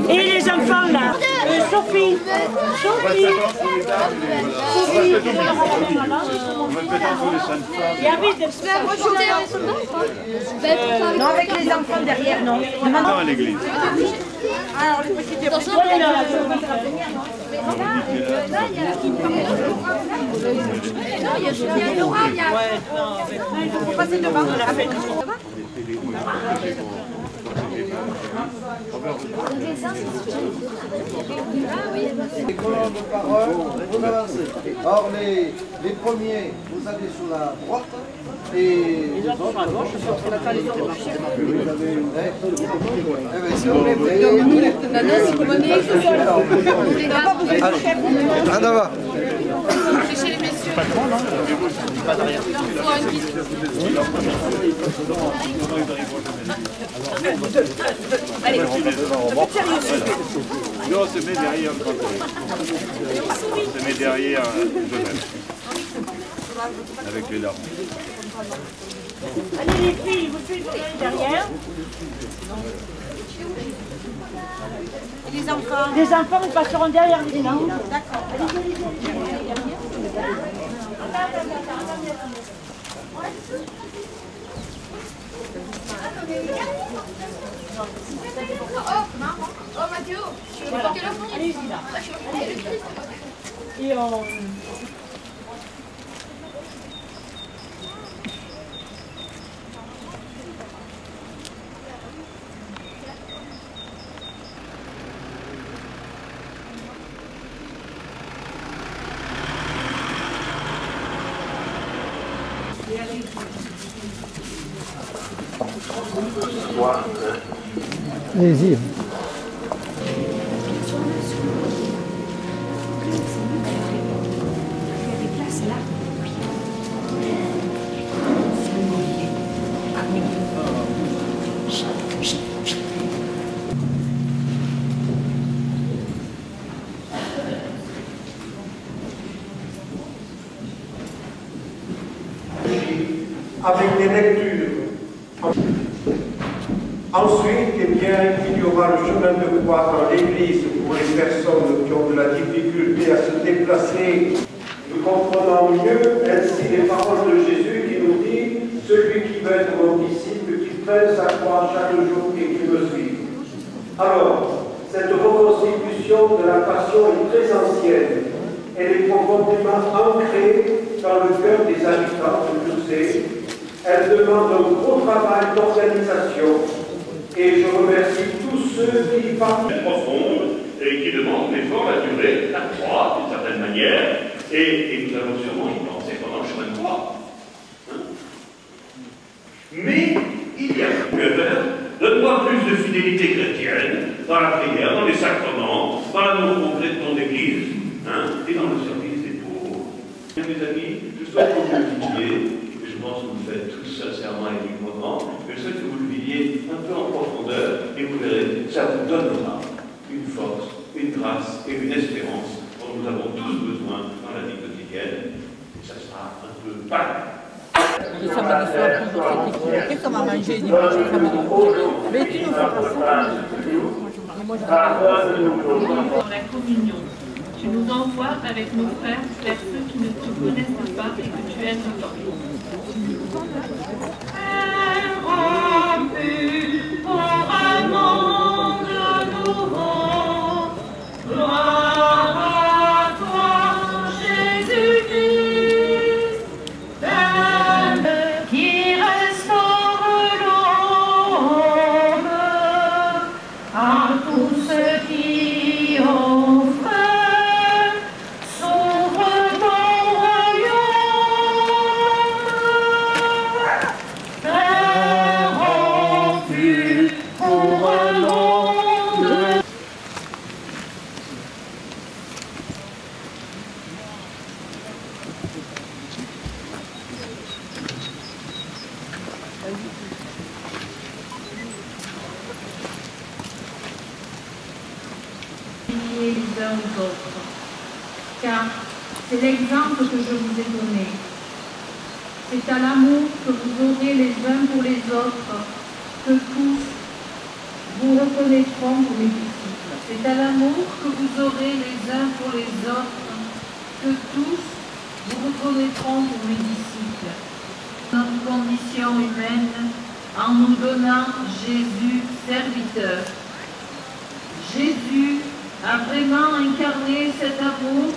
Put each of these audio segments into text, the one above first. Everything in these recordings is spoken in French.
Et les enfants là, Sophie, non, avec les enfants derrière, non. Dans à l'église. alors les petits députés, Vous passez devant. Les colonnes de parole, vous avancez. Or, les premiers, vous allez sur la droite et les autres à gauche. Vous avez une lettre. En avant. Chez les messieurs. Pas trop, non? Pas derrière. Allez, on se met derrière le canton. On se met derrière Genève. Avec les larmes. allez les filles, vous suivez derrière. Et les enfants? Les enfants, ils passeront derrière les filles. D'accord. Oh Mathieu, tu veux pas quelle heure? Allez-y là. Et on... Allez-y. Avec des lectures. Ensuite, eh bien, il y aura le chemin de croix dans l'église pour les personnes qui ont de la difficulté à se déplacer. Nous comprenons mieux ainsi les paroles de Jésus qui nous dit « Celui qui veut être mon disciple, qui prenne sa croix chaque jour et qui me suive ». Alors, cette reconstitution de la passion est très ancienne. Elle est profondément ancrée dans le cœur des habitants de Toussé. Elle demande un gros travail d'organisation. Et je remercie tous ceux qui y participent. Profonde et qui demande l'effort, la durée, la croix, d'une certaine manière. Et nous allons sûrement y penser pendant le chemin de croix. Hein? Mais il y a donne-moi plus de fidélité chrétienne dans la prière, dans les sacrements, dans l'amour concret de ton Église, hein, et dans le service des pauvres. Mes amis, je souhaite que vous le viviez, et je pense que vous le faites tous sincèrement et librement, mais je souhaite que vous le viviez un peu en profondeur, et vous verrez, ça vous donnera une force, une grâce et une espérance dont nous avons tous besoin dans la vie quotidienne, et ça sera un peu pareil. Le samedi soir, toujours cette équipe. Comme à manger dimanche, samedi. Mais tu nous feras ça. Moi, je Dans la communion, tu nous envoies avec nos frères vers ceux qui ne te connaissent pas et que tu aimes tant. Père rompu pour un monde nouveau, gloire à toi, Jésus-Christ, qui restaure l'homme à tous ceux qui offrent. Les uns aux autres, car C'est l'exemple que je vous ai donné. C'est à l'amour que vous aurez les uns pour les autres que tous vous reconnaîtront pour mes disciples. C'est à l'amour que vous aurez les uns pour les autres que tous vous reconnaîtront pour mes disciples. Notre condition humaine en nous donnant Jésus serviteur. Jésus a vraiment incarné cet amour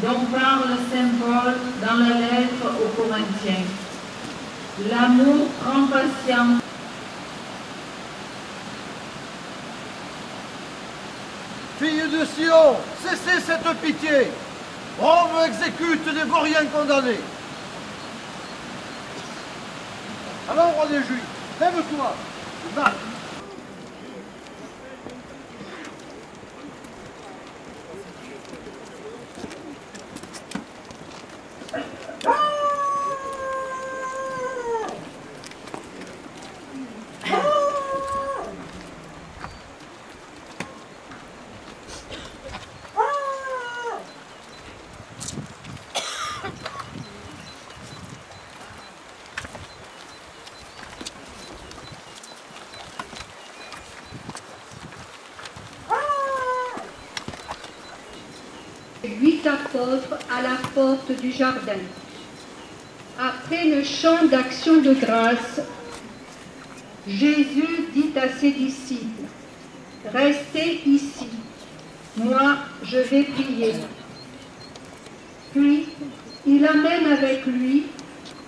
dont parle saint Paul dans la lettre aux Corinthiens. L'amour prend patience. Filles de Sion, cessez cette pitié. Rome exécute les vauriens condamnés. Alors, roi des Juifs, lève-toi, marche. Huit apôtres à la porte du jardin. Après le chant d'action de grâce, Jésus dit à ses disciples, « Restez ici, moi je vais prier. » Puis il amène avec lui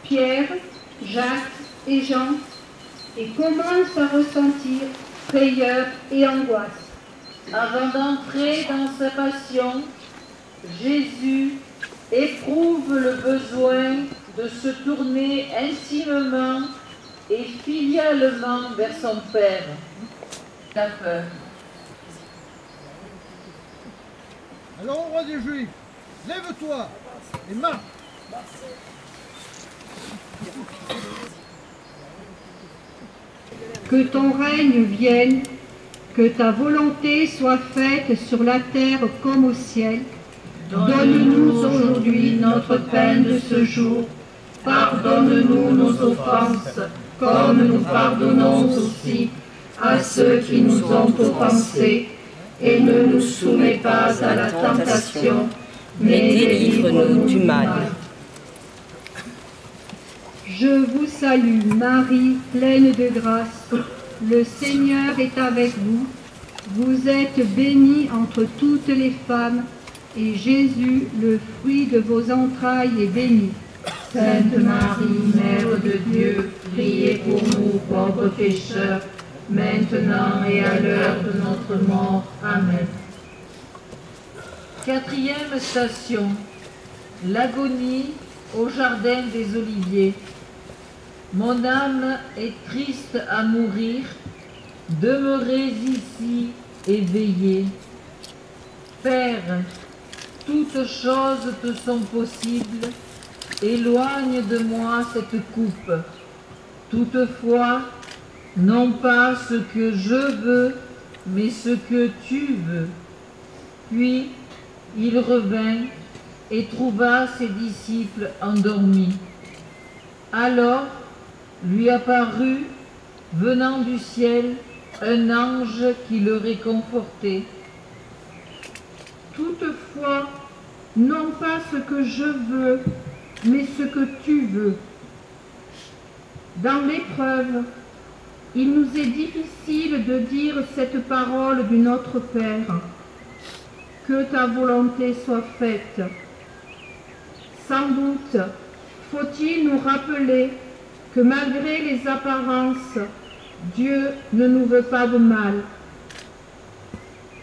Pierre, Jacques et Jean et commence à ressentir frayeur et angoisse. Avant d'entrer dans sa passion, Jésus éprouve le besoin de se tourner intimement et filialement vers son Père. La peur. Alors, roi des Juifs, lève-toi et marche. Que ton règne vienne, que ta volonté soit faite sur la terre comme au ciel. Donne-nous aujourd'hui notre pain de ce jour. Pardonne-nous nos offenses, comme nous pardonnons aussi à ceux qui nous ont offensés. Et ne nous soumets pas à la tentation, mais délivre-nous du mal. Je vous salue, Marie, pleine de grâce. Le Seigneur est avec vous. Vous êtes bénie entre toutes les femmes, et Jésus, le fruit de vos entrailles, est béni. Sainte Marie, Mère de Dieu, priez pour nous pauvres pécheurs, maintenant et à l'heure de notre mort. Amen. Quatrième station, l'agonie au jardin des Oliviers. Mon âme est triste à mourir, demeurez ici et veillez. Père, toutes choses te sont possibles, éloigne de moi cette coupe. Toutefois, non pas ce que je veux, mais ce que tu veux. Puis, il revint et trouva ses disciples endormis. Alors, lui apparut, venant du ciel, un ange qui le réconfortait. Toutefois, non pas ce que je veux, mais ce que tu veux. Dans l'épreuve, il nous est difficile de dire cette parole du Notre Père. Que ta volonté soit faite. Sans doute, faut-il nous rappeler que malgré les apparences, Dieu ne nous veut pas de mal.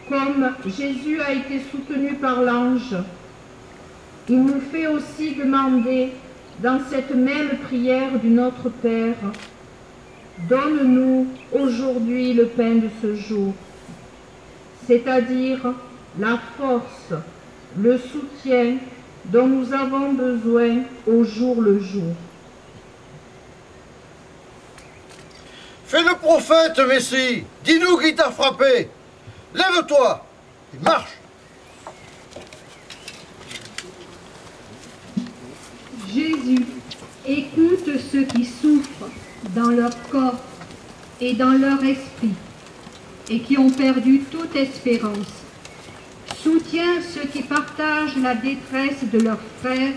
Comme Jésus a été soutenu par l'ange, il nous fait aussi demander dans cette même prière du Notre Père, « Donne-nous aujourd'hui le pain de ce jour », c'est-à-dire la force, le soutien dont nous avons besoin au jour le jour. Fais le prophète, Messie, dis-nous qui t'a frappé. Lève-toi et marche. Jésus, écoute ceux qui souffrent dans leur corps et dans leur esprit et qui ont perdu toute espérance. Soutiens ceux qui partagent la détresse de leurs frères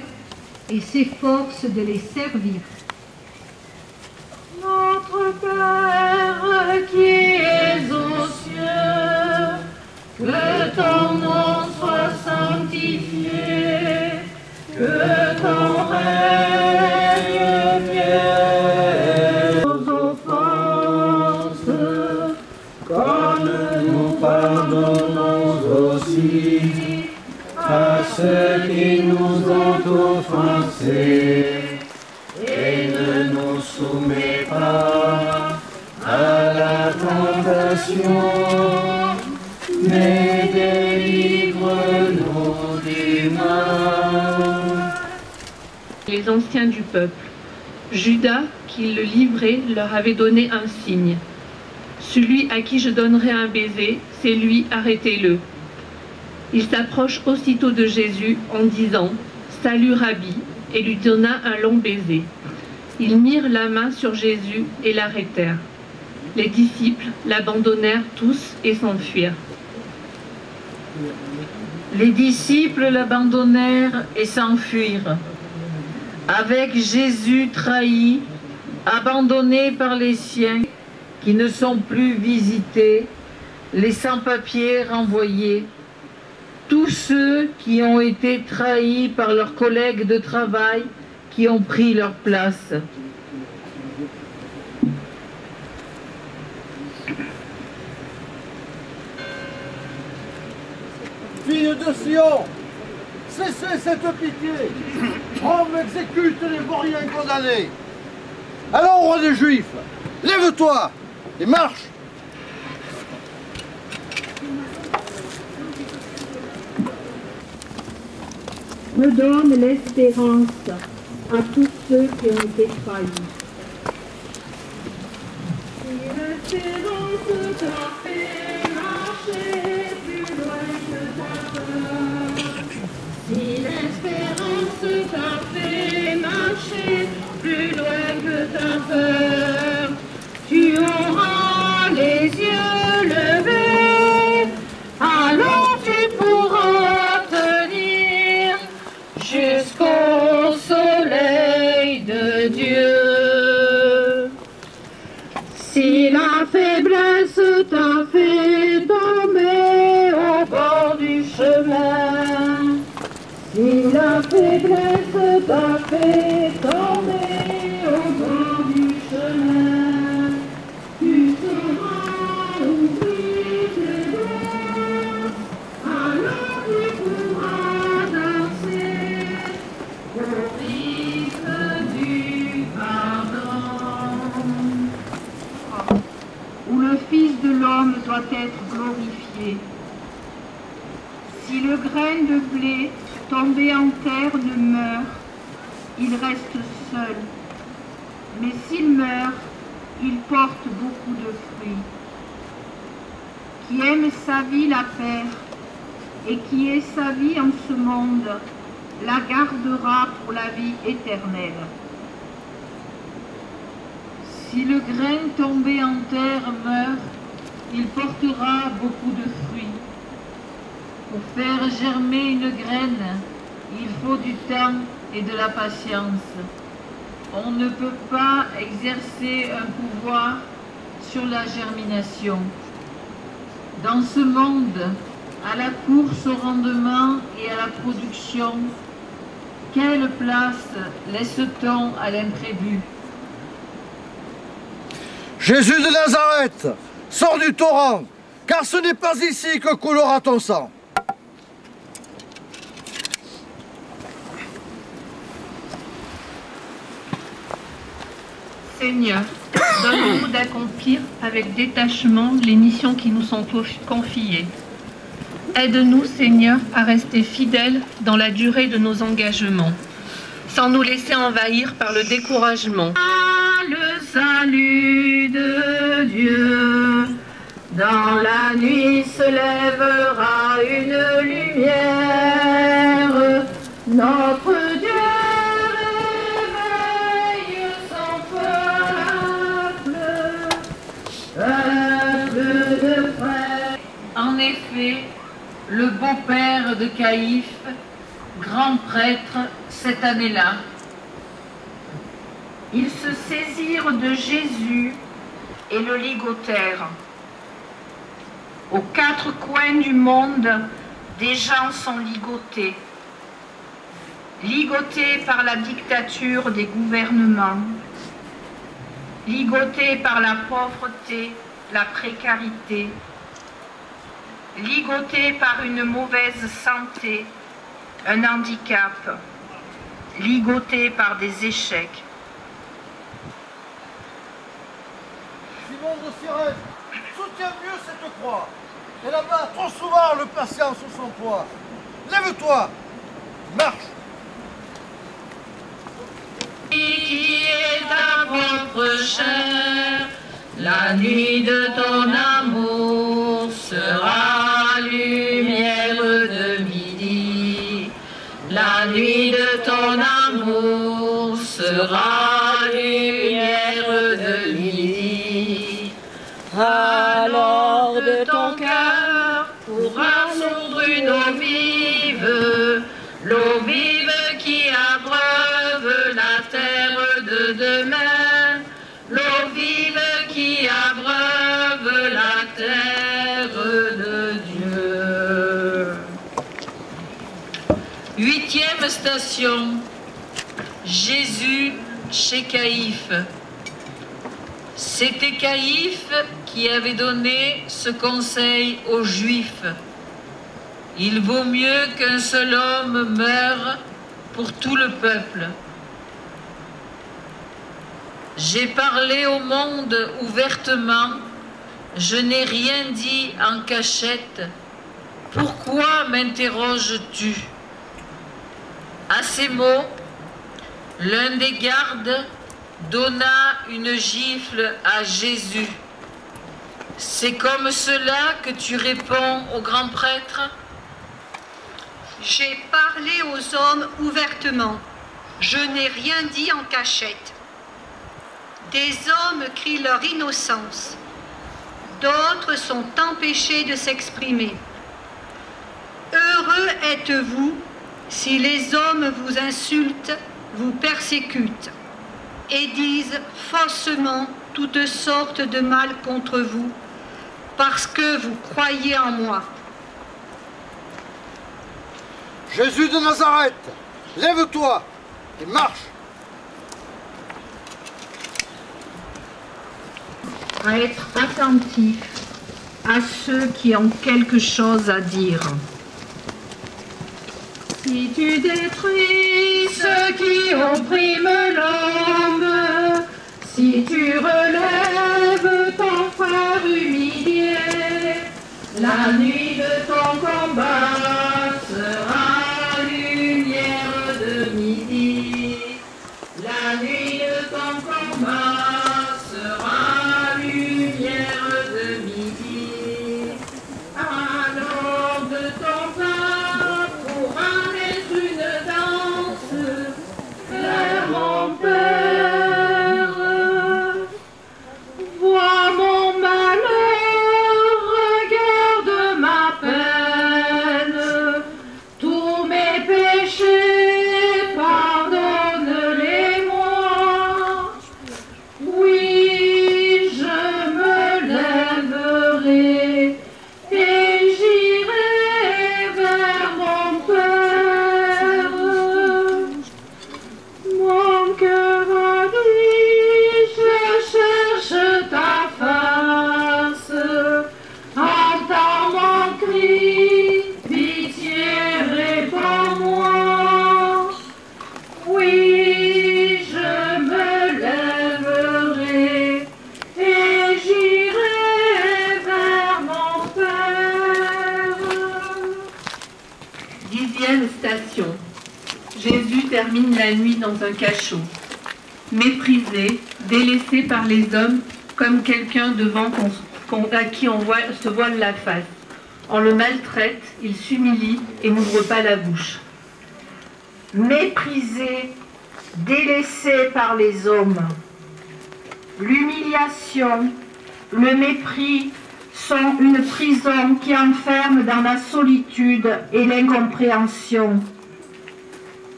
et s'efforcent de les servir. Notre Père qui es aux cieux, que ton nom soit sanctifié, que ton règne vienne. Nos offenses, comme nous pardonnons aussi à ceux qui nous ont offensés. Et ne nous soumets pas à la tentation, mais délivre-nous du mal. Les anciens du peuple. Judas, qui le livrait, leur avait donné un signe. Celui à qui je donnerai un baiser, c'est lui, arrêtez-le. Il s'approche aussitôt de Jésus en disant « Salut Rabbi » et lui donna un long baiser. Ils mirent la main sur Jésus et l'arrêtèrent. Les disciples l'abandonnèrent tous et s'enfuirent. Les disciples l'abandonnèrent et s'enfuirent. Avec Jésus trahi, abandonné par les siens qui ne sont plus visités, les sans-papiers renvoyés, tous ceux qui ont été trahis par leurs collègues de travail qui ont pris leur place. Fille de Sion, cessez cette pitié. Rome exécute les vauriens condamnés. Alors, roi des Juifs, lève-toi et marche. Redonne l'espérance à tous ceux qui ont été trahis. Si l'espérance t'a fait marcher plus loin que ta peur, si l'espérance t'a fait marcher plus loin que ta peur, tu auras les yeux levés, alors tu pourras tenir jusqu'au soleil de Dieu. Si la faiblesse t'a fait tomber au bord du chemin, si la faiblesse t'a fait tomber au bord du chemin, tu sauras ouvrir tes bras, alors tu pourras danser au rythme du pardon. Où le Fils de l'homme doit être glorifié. Si le grain de blé tombé en terre ne meurt, il reste seul. Mais s'il meurt, il porte beaucoup de fruits. Qui aime sa vie la perd, et qui est sa vie en ce monde, la gardera pour la vie éternelle. Si le grain tombé en terre meurt, il portera beaucoup de fruits. Pour faire germer une graine, il faut du temps et de la patience. On ne peut pas exercer un pouvoir sur la germination. Dans ce monde, à la course au rendement et à la production, quelle place laisse-t-on à l'imprévu? Jésus de Nazareth, sors du torrent, car ce n'est pas ici que coulera ton sang. Seigneur, donne-nous d'accomplir avec détachement les missions qui nous sont confiées. Aide-nous, Seigneur, à rester fidèles dans la durée de nos engagements, sans nous laisser envahir par le découragement. Le salut de Dieu, dans la nuit se lèvera une lumière, notre Dieu En effet, le beau-père de Caïphe, grand prêtre cette année-là. Ils se saisirent de Jésus et le ligotèrent. Aux quatre coins du monde, des gens sont ligotés. Ligotés par la dictature des gouvernements, ligotés par la pauvreté, la précarité, ligotés par une mauvaise santé, un handicap, ligotés par des échecs. Simon de Cyrène, soutiens mieux cette croix. Elle abat trop souvent le patient sous son poids. Lève-toi, marche. Qui est ta propre chair, la nuit de ton amour sera lumière de midi. La nuit de ton amour sera lumière de midi. Alors de ton cœur pourra sourdre une eau vive, l'eau vive qui abreuve la terre de demain, l'eau vive qui abreuve la terre de Dieu. 8e station, Jésus chez Caïphe. C'était Caïphe qui avait donné ce conseil aux Juifs. Il vaut mieux qu'un seul homme meure pour tout le peuple. J'ai parlé au monde ouvertement, je n'ai rien dit en cachette. Pourquoi m'interroges-tu? À ces mots, l'un des gardes donna une gifle à Jésus. C'est comme cela que tu réponds au grand prêtre? J'ai parlé aux hommes ouvertement, je n'ai rien dit en cachette. Des hommes crient leur innocence, d'autres sont empêchés de s'exprimer. Heureux êtes-vous si les hommes vous insultent, vous persécutent et disent faussement toutes sortes de mal contre vous, parce que vous croyez en moi. Jésus de Nazareth, lève-toi et marche. À être attentif à ceux qui ont quelque chose à dire. Si tu détruis ceux qui oppriment l'homme, si tu relèves ton frère humilié, la nuit de ton combat sera lumière de midi. La nuit de ton combat sera lumière de midi. Alors de ton pain pourra naître une danse vers mon Père. Vois mon malheur, regarde ma peine, tous mes péchés, pardonne-les-moi. Oui, je me lèverai et j'irai vers mon Père. Mon cœur a dit, je cherche ta face. Entends mon cri, pitié, réponds-moi. Oui, je me lèverai et j'irai vers mon Père. 10e station. Jésus termine la nuit dans un cachot. Méprisé, délaissé par les hommes comme quelqu'un devant à qui on se voile la face. On le maltraite, il s'humilie et n'ouvre pas la bouche. Méprisé, délaissé par les hommes. L'humiliation, le mépris sont une prison qui enferme dans la solitude et l'incompréhension.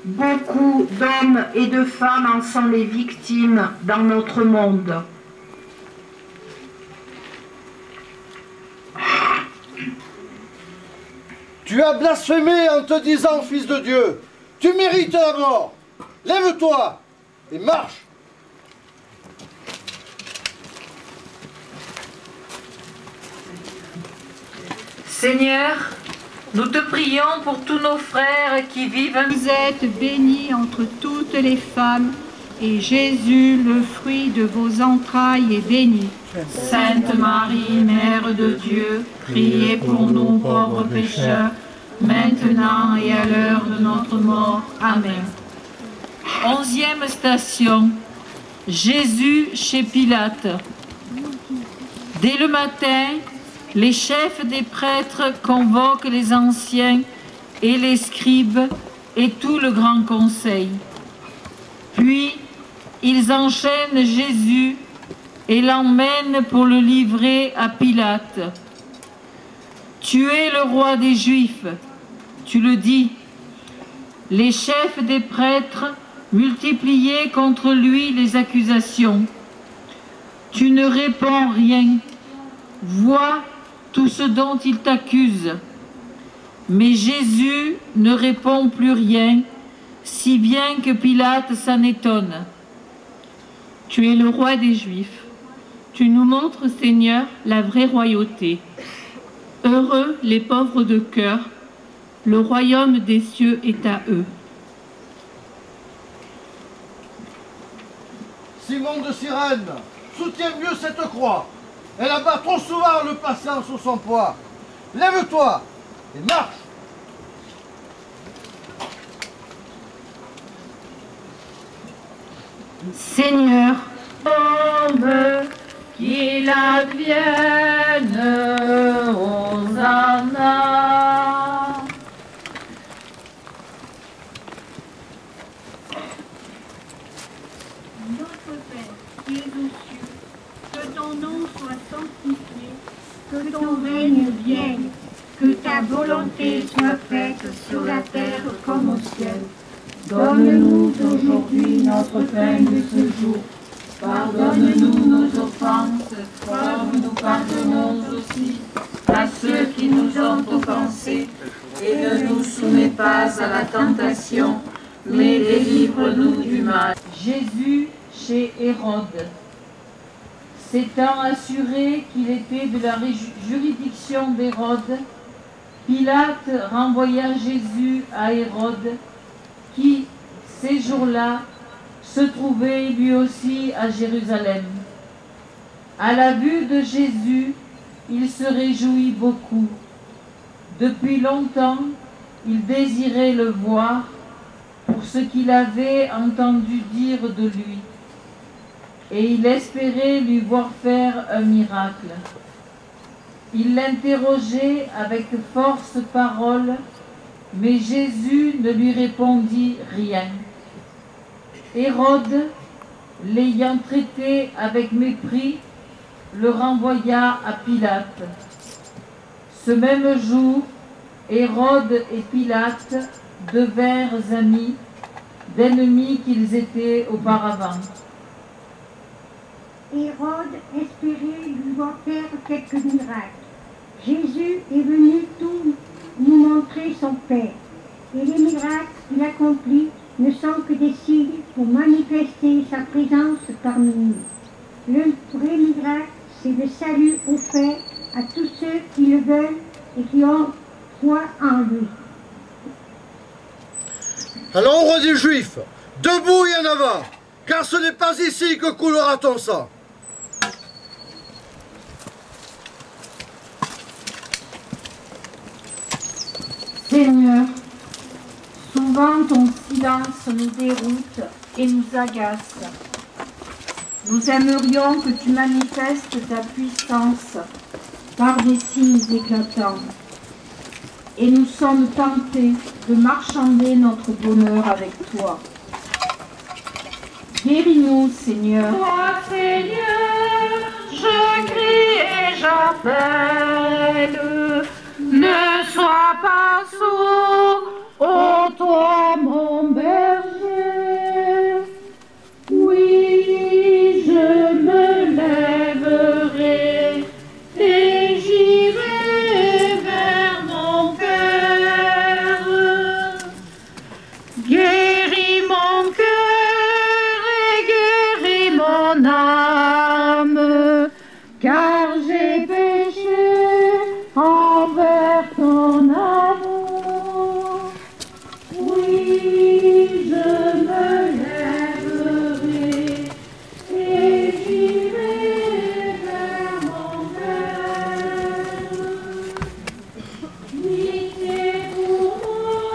Beaucoup d'hommes et de femmes en sont les victimes dans notre monde. Tu as blasphémé en te disant fils de Dieu. Tu mérites la mort. Lève-toi et marche. Seigneur, nous te prions pour tous nos frères qui vivent. Vous êtes bénie entre toutes les femmes, et Jésus, le fruit de vos entrailles, est béni. Sainte Marie, Mère de Dieu, priez pour nous pauvres pécheurs, maintenant et à l'heure de notre mort. Amen. 11e station, Jésus chez Pilate. Dès le matin, les chefs des prêtres convoquent les anciens et les scribes et tout le grand conseil. Puis, ils enchaînent Jésus et l'emmènent pour le livrer à Pilate. Tu es le roi des Juifs, tu le dis. Les chefs des prêtres multipliaient contre lui les accusations. Tu ne réponds rien. Vois tout ce dont il t'accuse. Mais Jésus ne répond plus rien, si bien que Pilate s'en étonne. Tu es le roi des Juifs. Tu nous montres, Seigneur, la vraie royauté. Heureux les pauvres de cœur, le royaume des cieux est à eux. Simon de Cyrène, soutiens mieux cette croix. Elle abat trop souvent le patient sous son poids. Lève-toi et marche. Seigneur, qu'il advienne, Hosanna. Notre Père, qui es aux cieux, que ton nom soit sanctifié, que ton règne vienne, que ta volonté soit faite sur la terre comme au ciel. Donne-nous aujourd'hui notre pain de ce jour. Pardonne-nous nos offenses, comme nous pardonnons aussi à ceux qui nous ont offensés. Et ne nous soumets pas à la tentation, mais délivre-nous du mal. Jésus chez Hérode. S'étant assuré qu'il était de la juridiction d'Hérode, Pilate renvoya Jésus à Hérode, qui, ces jours-là, se trouvait lui aussi à Jérusalem. À la vue de Jésus, il se réjouit beaucoup. Depuis longtemps, il désirait le voir pour ce qu'il avait entendu dire de lui, et il espérait lui voir faire un miracle. Il l'interrogeait avec force parole, mais Jésus ne lui répondit rien. Hérode, l'ayant traité avec mépris, le renvoya à Pilate. Ce même jour, Hérode et Pilate devinrent amis, d'ennemis qu'ils étaient auparavant. Hérode espérait lui voir faire quelques miracles. Jésus est venu tout nous montrer son Père, et les miracles qu'il accomplit ne sont que des signes pour manifester sa présence parmi nous. Le vrai miracle, c'est le salut offert à tous ceux qui le veulent et qui ont foi en lui. Alors, roi des Juifs, debout et en avant, car ce n'est pas ici que coulera ton sang. Seigneur, souvent ton silence nous déroute et nous agace. Nous aimerions que tu manifestes ta puissance par des signes éclatants. Et nous sommes tentés de marchander notre bonheur avec toi. Guéris-nous, Seigneur. Toi, Seigneur, je crie et j'appelle. Ne sois pas sourd, ô toi mon berger. Oui, je me lèverai et j'irai vers mon Père. Guéris mon cœur et guéris mon âme, car j'ai péché envers ton amour. Oui, je me lèverai et j'irai vers mon Père. Pitié pour moi,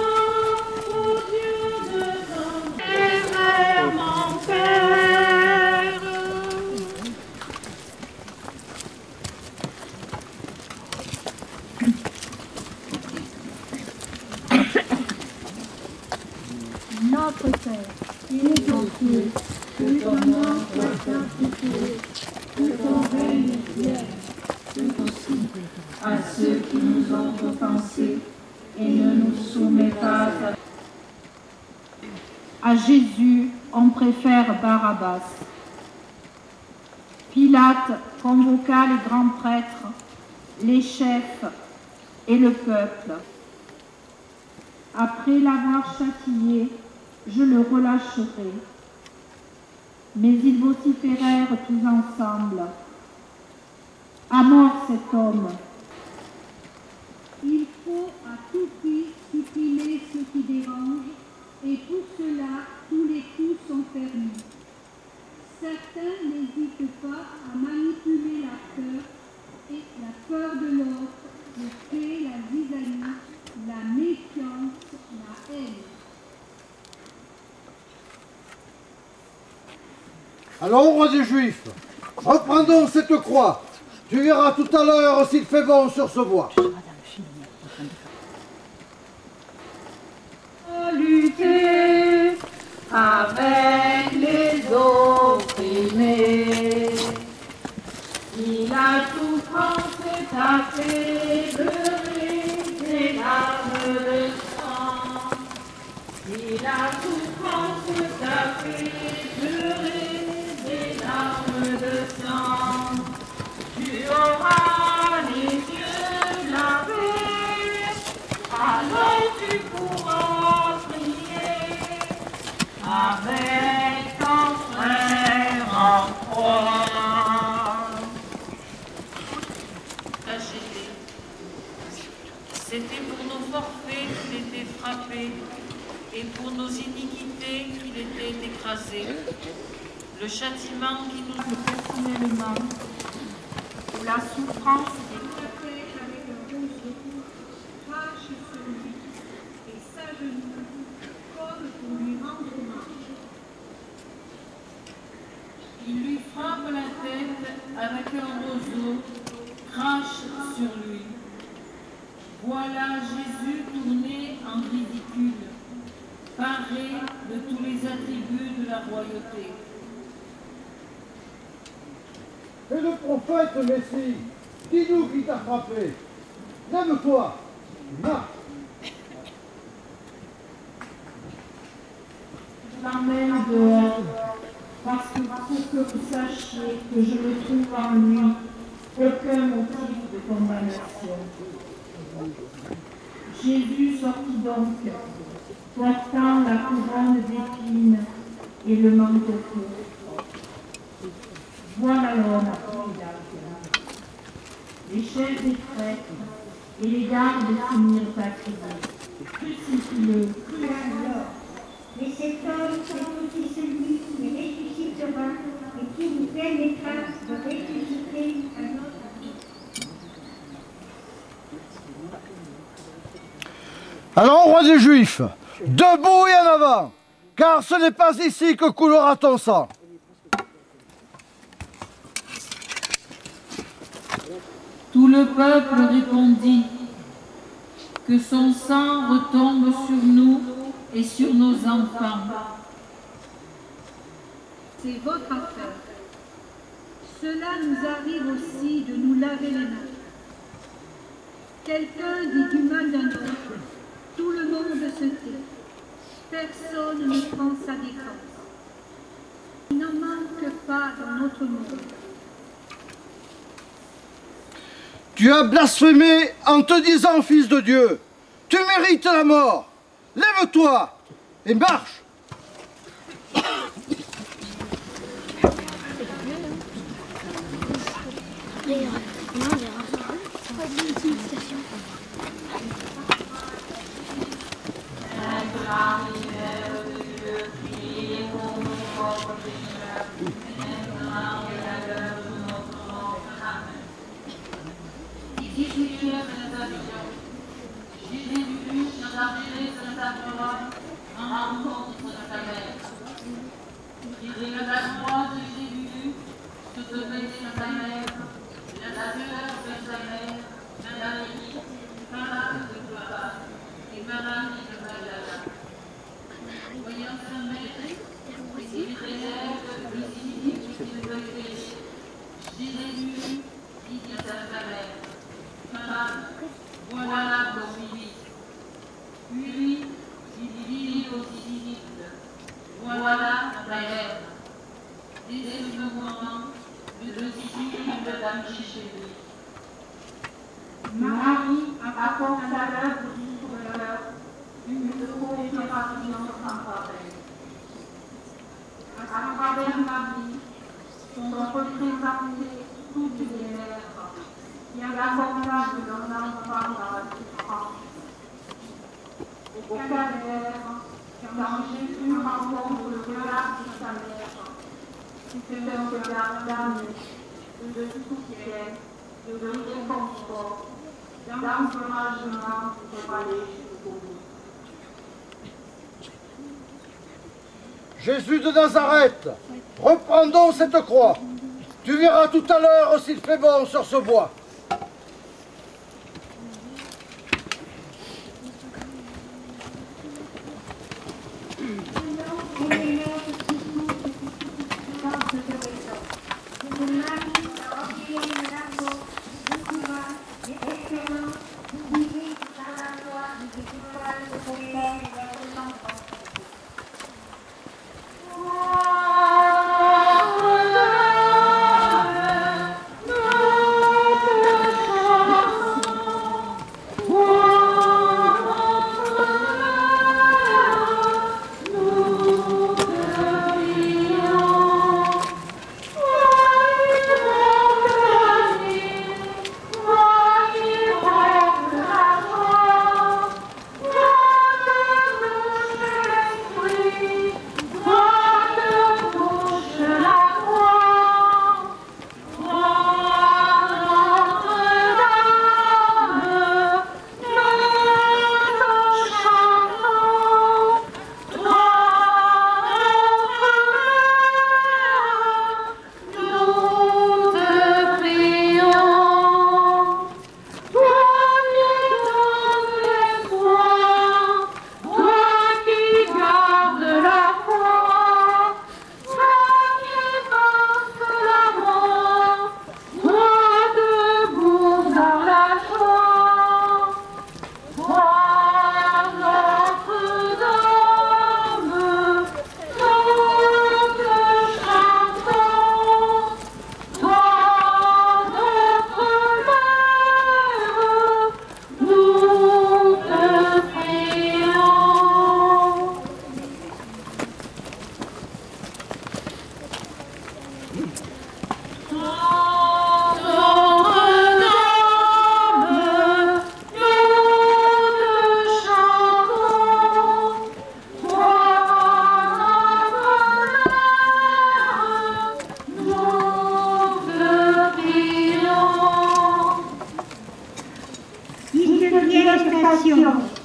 ô Dieu de ton et vers mon Père. Notre Père, qui es aux cieux, que ton nom soit sanctifié, que ton règne vienne, aussi à ceux qui nous ont offensés, et ne nous soumets pas à Jésus, on préfère Barabbas. Pilate convoqua les grands prêtres, les chefs et le peuple. Après l'avoir châtié, je le relâcherai. Mais ils vociférèrent tous ensemble. À mort cet homme. Il faut à tout prix supprimer ce qui dérange, et pour cela, tous les coups sont permis. Certains n'hésitent pas à manipuler la peur, et la peur de l'autre, pour créer la zizanie, la méfiance, la haine. Alors, roi des Juifs, reprends donc cette croix. Tu verras tout à l'heure s'il fait bon sur ce bois. Lutter avec les opprimés. Si la souffrance t'a fait pleurer des larmes de sang, si la souffrance t'a fait pleurer des larmes de sang, tu auras les yeux lavés, alors tu pourras prier avec ton frère en croix. C'était pour nos forfaits qu'il était frappé, et pour nos iniquités qu'il était écrasé. Le châtiment qui nous personnellement, où la souffrance des Protège avec un roseau, crache sur lui, et s'agenouille, comme pour lui rendre hommage. Il lui frappe la tête avec un roseau, crache sur lui. Voilà Jésus tourné en ridicule, paré de tous les attributs de la royauté. Et le prophète Messie, dis-nous qui t'a frappé. Lève-toi, marche. Je l'emmène dehors, parce que pour que vous sachiez que je ne trouve en lui aucun motif de condamnation. Jésus sortit donc, portant la couronne d'épines et le manteau court. Voilà l'homme. Les chefs des prêtres et les gardes se mirent à crier. Crucifie-le, crucifie-le. Mais cet homme est aussi celui qui ressuscitera et qui nous permettra de ressusciter à notre vie. Alors, roi des Juifs, debout et en avant, car ce n'est pas ici que coulera ton sang. Tout le peuple répondit, que son sang retombe sur nous et sur nos enfants. C'est votre affaire. Cela nous arrive aussi de nous laver les mains. Quelqu'un dit du mal d'un autre, tout le monde se tait. Personne ne prend sa défense. Il n'en manque pas dans notre monde. Tu as blasphémé en te disant fils de Dieu. Tu mérites la mort. Lève-toi et marche. Voilà ton fils. Puis, il dit aux disciples, voilà ta mère. Dès ce moment, le disciple l'a mis chez lui. Marie apporte à l'œuvre du Sauveur une coopération sans pareil. À travers Marie sont représentées toutes les mères qui accompagnent leurs enfants dans la souffrance. Au calvaire, quand Jésus rencontre le regard de sa mère, c'est un regard d'amour, de soutien, de réconfort, d'encouragement pour aller jusqu'au bout. Jésus de Nazareth, reprendons cette croix. Tu verras tout à l'heure s'il fait bon sur ce bois.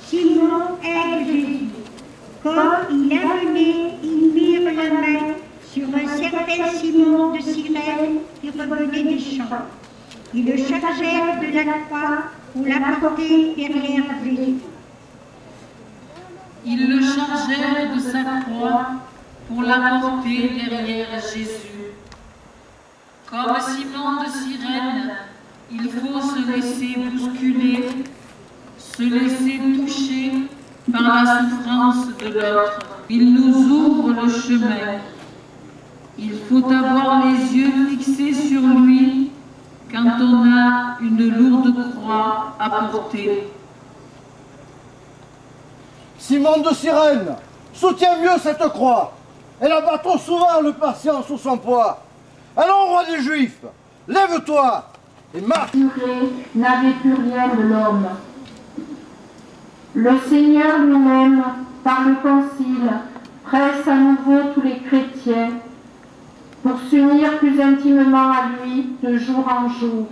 Simon aide Jésus. Comme il a mené, ils mirent la main sur un certain Simon de Cyrène qui revenait des champs. Ils le chargèrent de la croix pour la porter derrière Jésus. Ils le chargèrent de sa croix pour la porter derrière Jésus. Comme Simon de Cyrène, il faut se laisser bousculer, se laisser toucher par la souffrance de l'autre. Il nous ouvre le chemin. Il faut avoir les yeux fixés sur lui quand on a une lourde croix à porter. Simon de Cyrène, soutiens mieux cette croix. Elle abat trop souvent le patient sous son poids. Allons, roi des Juifs, lève-toi et marche. N'avait plus rien de l'homme. Le Seigneur lui-même, par le Concile, presse à nouveau tous les chrétiens pour s'unir plus intimement à lui de jour en jour.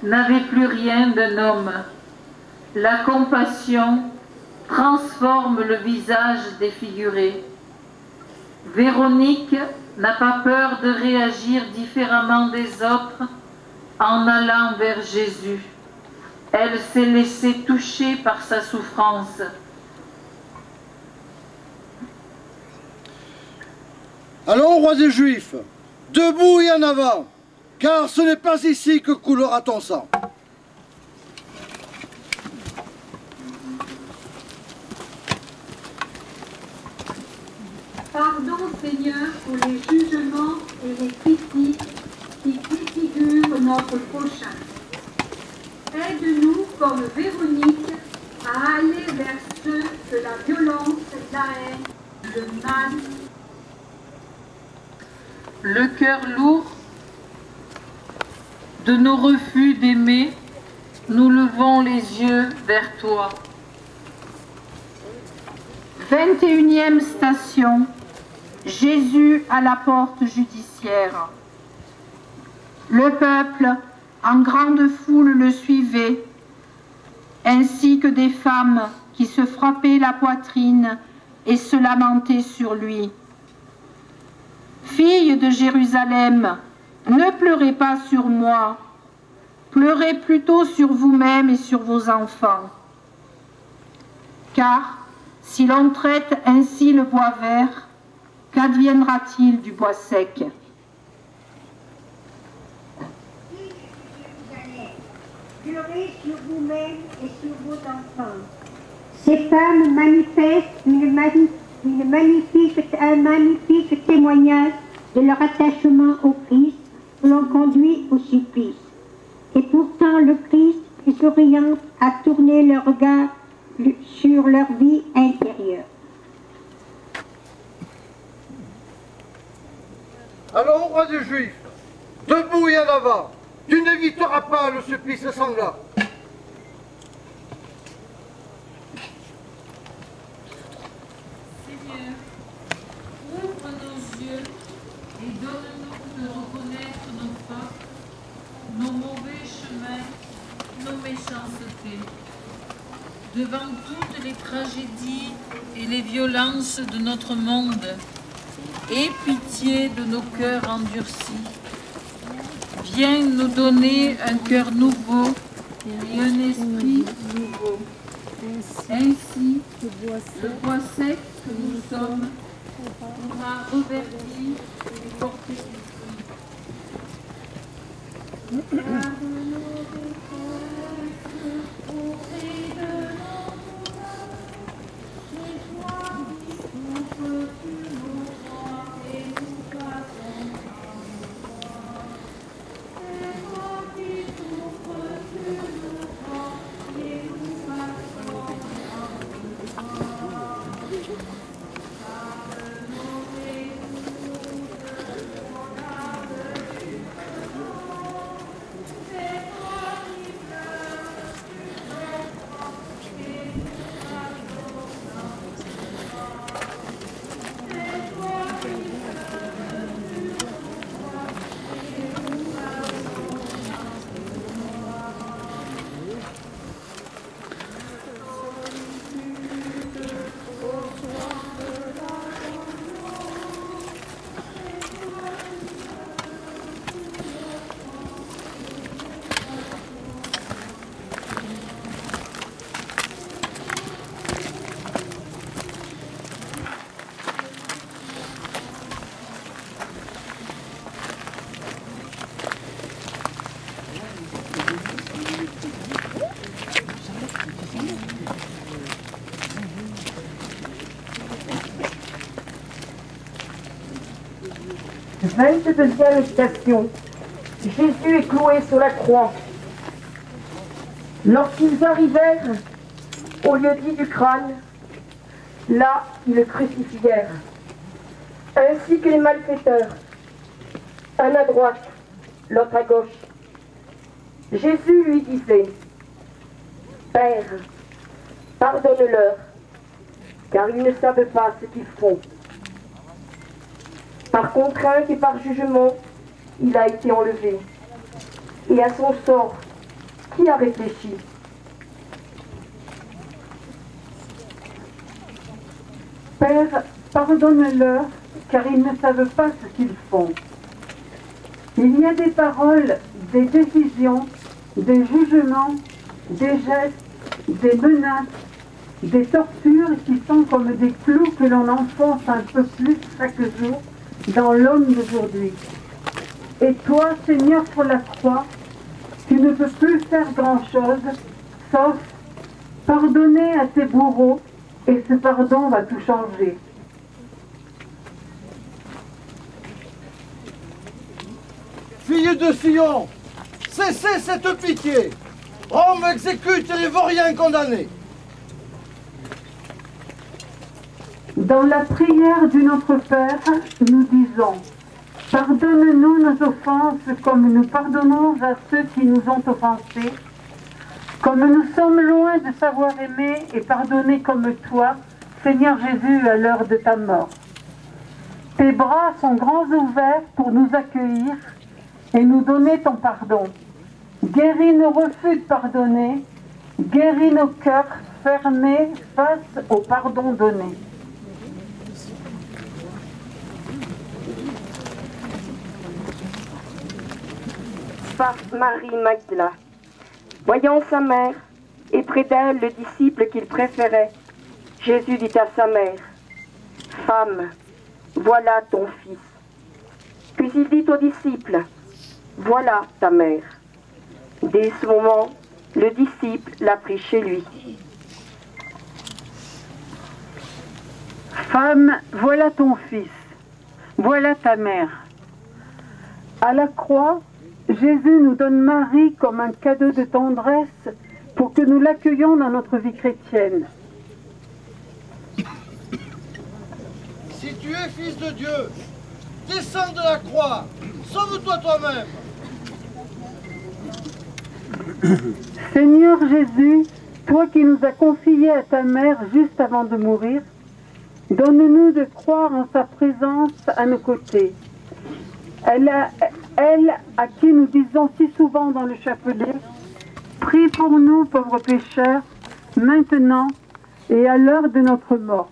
N'avait plus rien d'un homme. La compassion transforme le visage défiguré. Véronique n'a pas peur de réagir différemment des autres en allant vers Jésus. Elle s'est laissée toucher par sa souffrance. Allons, roi des Juifs, debout et en avant, car ce n'est pas ici que coulera ton sang. Pardon, Seigneur, pour les jugements et les critiques qui défigurent notre prochain. Aide-nous, comme Véronique, à aller vers ceux que la violence, la haine, le mal. Le cœur lourd de nos refus d'aimer, nous levons les yeux vers toi. 21e station, Jésus à la porte judiciaire. Le peuple, en grande foule, le suivait, ainsi que des femmes qui se frappaient la poitrine et se lamentaient sur lui. Filles de Jérusalem, ne pleurez pas sur moi, pleurez plutôt sur vous-même et sur vos enfants. Car si l'on traite ainsi le bois vert, qu'adviendra-t-il du bois sec? Pleurez sur vous-même et sur vos enfants. Ces femmes manifestent un magnifique témoignage de leur attachement au Christ que l'on conduit au supplice. Et pourtant le Christ les oriente à tourner leur regard sur leur vie intérieure. Allons, roi des Juifs, debout et en avant, tu n'éviteras pas le supplice sanglant. Seigneur, ouvre nos yeux et donne-nous de reconnaître nos fautes, nos mauvais chemins, nos méchancetés. Devant toutes les tragédies et les violences de notre monde, aie pitié de nos cœurs endurcis. Viens nous donner un cœur nouveau et un esprit nouveau. Ainsi, le bois sec que nous sommes pourra reverdir et porter du fruit. 22e station. Jésus est cloué sur la croix. Lorsqu'ils arrivèrent au lieu dit du crâne, là, ils le crucifièrent, ainsi que les malfaiteurs, un à droite, l'autre à gauche. Jésus lui disait, « Père, pardonne-leur, car ils ne savent pas ce qu'ils font. » Par contrainte et par jugement, il a été enlevé. Et à son sort, qui a réfléchi? Père, pardonne-leur, car ils ne savent pas ce qu'ils font. Il y a des paroles, des décisions, des jugements, des gestes, des menaces, des tortures qui sont comme des clous que l'on enfonce un peu plus chaque jour dans l'homme d'aujourd'hui. Et toi, Seigneur, sur la croix, tu ne peux plus faire grand-chose, sauf pardonner à tes bourreaux, et ce pardon va tout changer. Filles de Sion, cessez cette pitié. Rome exécute les vauriens condamnés. Dans la prière du Notre Père, nous disons « Pardonne-nous nos offenses comme nous pardonnons à ceux qui nous ont offensés, comme nous sommes loin de savoir aimer et pardonner comme toi, Seigneur Jésus, à l'heure de ta mort. Tes bras sont grands ouverts pour nous accueillir et nous donner ton pardon. Guéris nos refus de pardonner, guéris nos cœurs fermés face au pardon donné. » Marie Magdala, voyant sa mère, et près d'elle le disciple qu'il préférait, Jésus dit à sa mère, « Femme, voilà ton fils. » Puis il dit au disciple, « Voilà ta mère. » Dès ce moment, le disciple l'a pris chez lui. Femme, voilà ton fils, voilà ta mère. À la croix, Jésus nous donne Marie comme un cadeau de tendresse pour que nous l'accueillions dans notre vie chrétienne. Si tu es fils de Dieu, descends de la croix, sauve-toi toi-même. Seigneur Jésus, toi qui nous as confié à ta mère juste avant de mourir, donne-nous de croire en sa présence à nos côtés. Elle à qui nous disons si souvent dans le chapelet, prie pour nous pauvres pécheurs, maintenant et à l'heure de notre mort.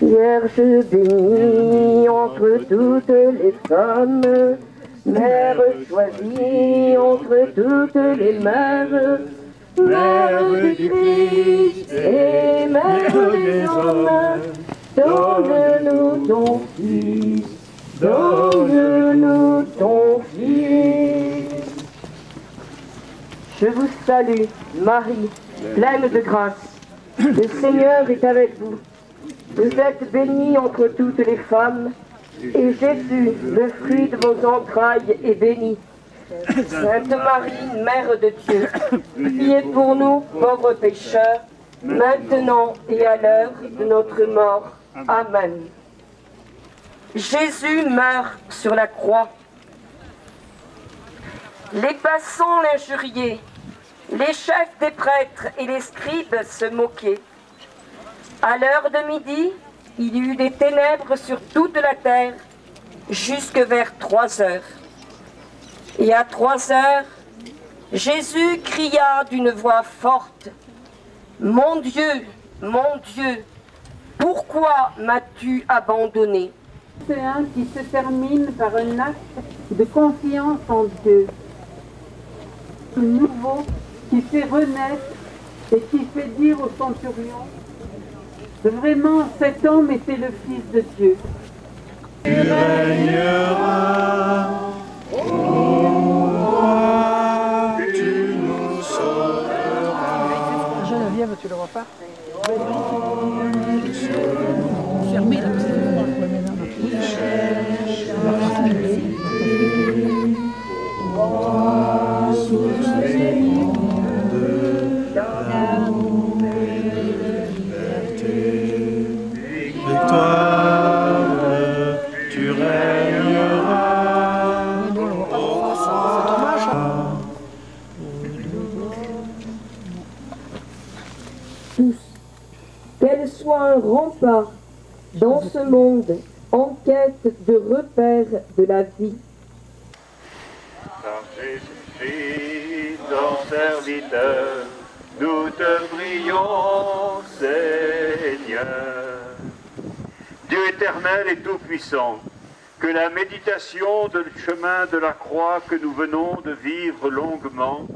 Vierge bénie entre toutes les femmes, Mère choisie entre toutes les mères, Mère du Christ et Mère des hommes, donne-nous ton Fils, donne-nous ton Fils. Je vous salue, Marie, pleine de grâce. Le Seigneur est avec vous. Vous êtes bénie entre toutes les femmes, et Jésus, le fruit de vos entrailles, est béni. Sainte Marie, Mère de Dieu, priez pour nous, pauvres pécheurs, maintenant et à l'heure de notre mort. Amen. Jésus meurt sur la croix. Les passants l'injuriaient, les chefs des prêtres et les scribes se moquaient. À l'heure de midi, il y eut des ténèbres sur toute la terre, jusque vers 3 heures. Et à 3 heures, Jésus cria d'une voix forte, « Mon Dieu, pourquoi m'as-tu abandonné ?» C'est un qui se termine par un acte de confiance en Dieu. Le nouveau qui fait renaître et qui fait dire au centurion, vraiment cet homme était le Fils de Dieu. Tu régneras, ô roi, tu nous sauveras. pas. Fermé là, parce que Victoire, tu régneras. Tous, qu'elle soit un rempart dans ce monde en quête de repères de la vie. Par Jésus-Christ, ton serviteur, nous te prions, Seigneur. Dieu éternel et tout-puissant, que la méditation du chemin de la croix que nous venons de vivre longuement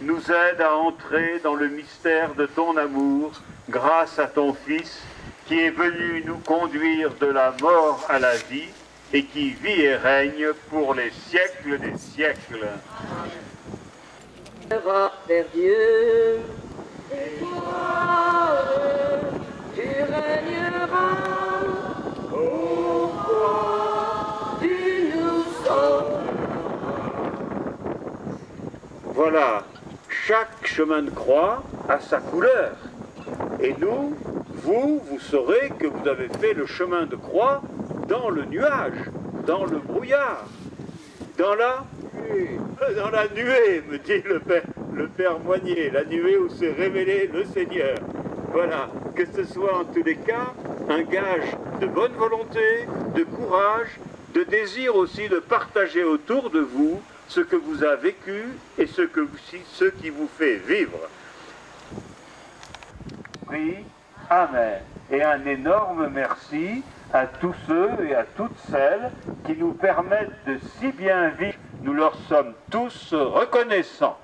nous aide à entrer dans le mystère de ton amour grâce à ton Fils qui est venu nous conduire de la mort à la vie et qui vit et règne pour les siècles des siècles. Vers Dieu, et toi, tu régneras, au roi du nous sauves. Voilà, chaque chemin de croix a sa couleur. Et nous, vous saurez que vous avez fait le chemin de croix dans le nuage, dans le brouillard, dans la nuée, me dit le Père Moignet, la nuée où s'est révélé le Seigneur. Voilà, que ce soit en tous les cas un gage de bonne volonté, de courage, de désir aussi de partager autour de vous ce que vous avez vécu et ce qui vous fait vivre. Oui, Amen. Et un énorme merci à tous ceux et à toutes celles qui nous permettent de si bien vivre. Nous leur sommes tous reconnaissants.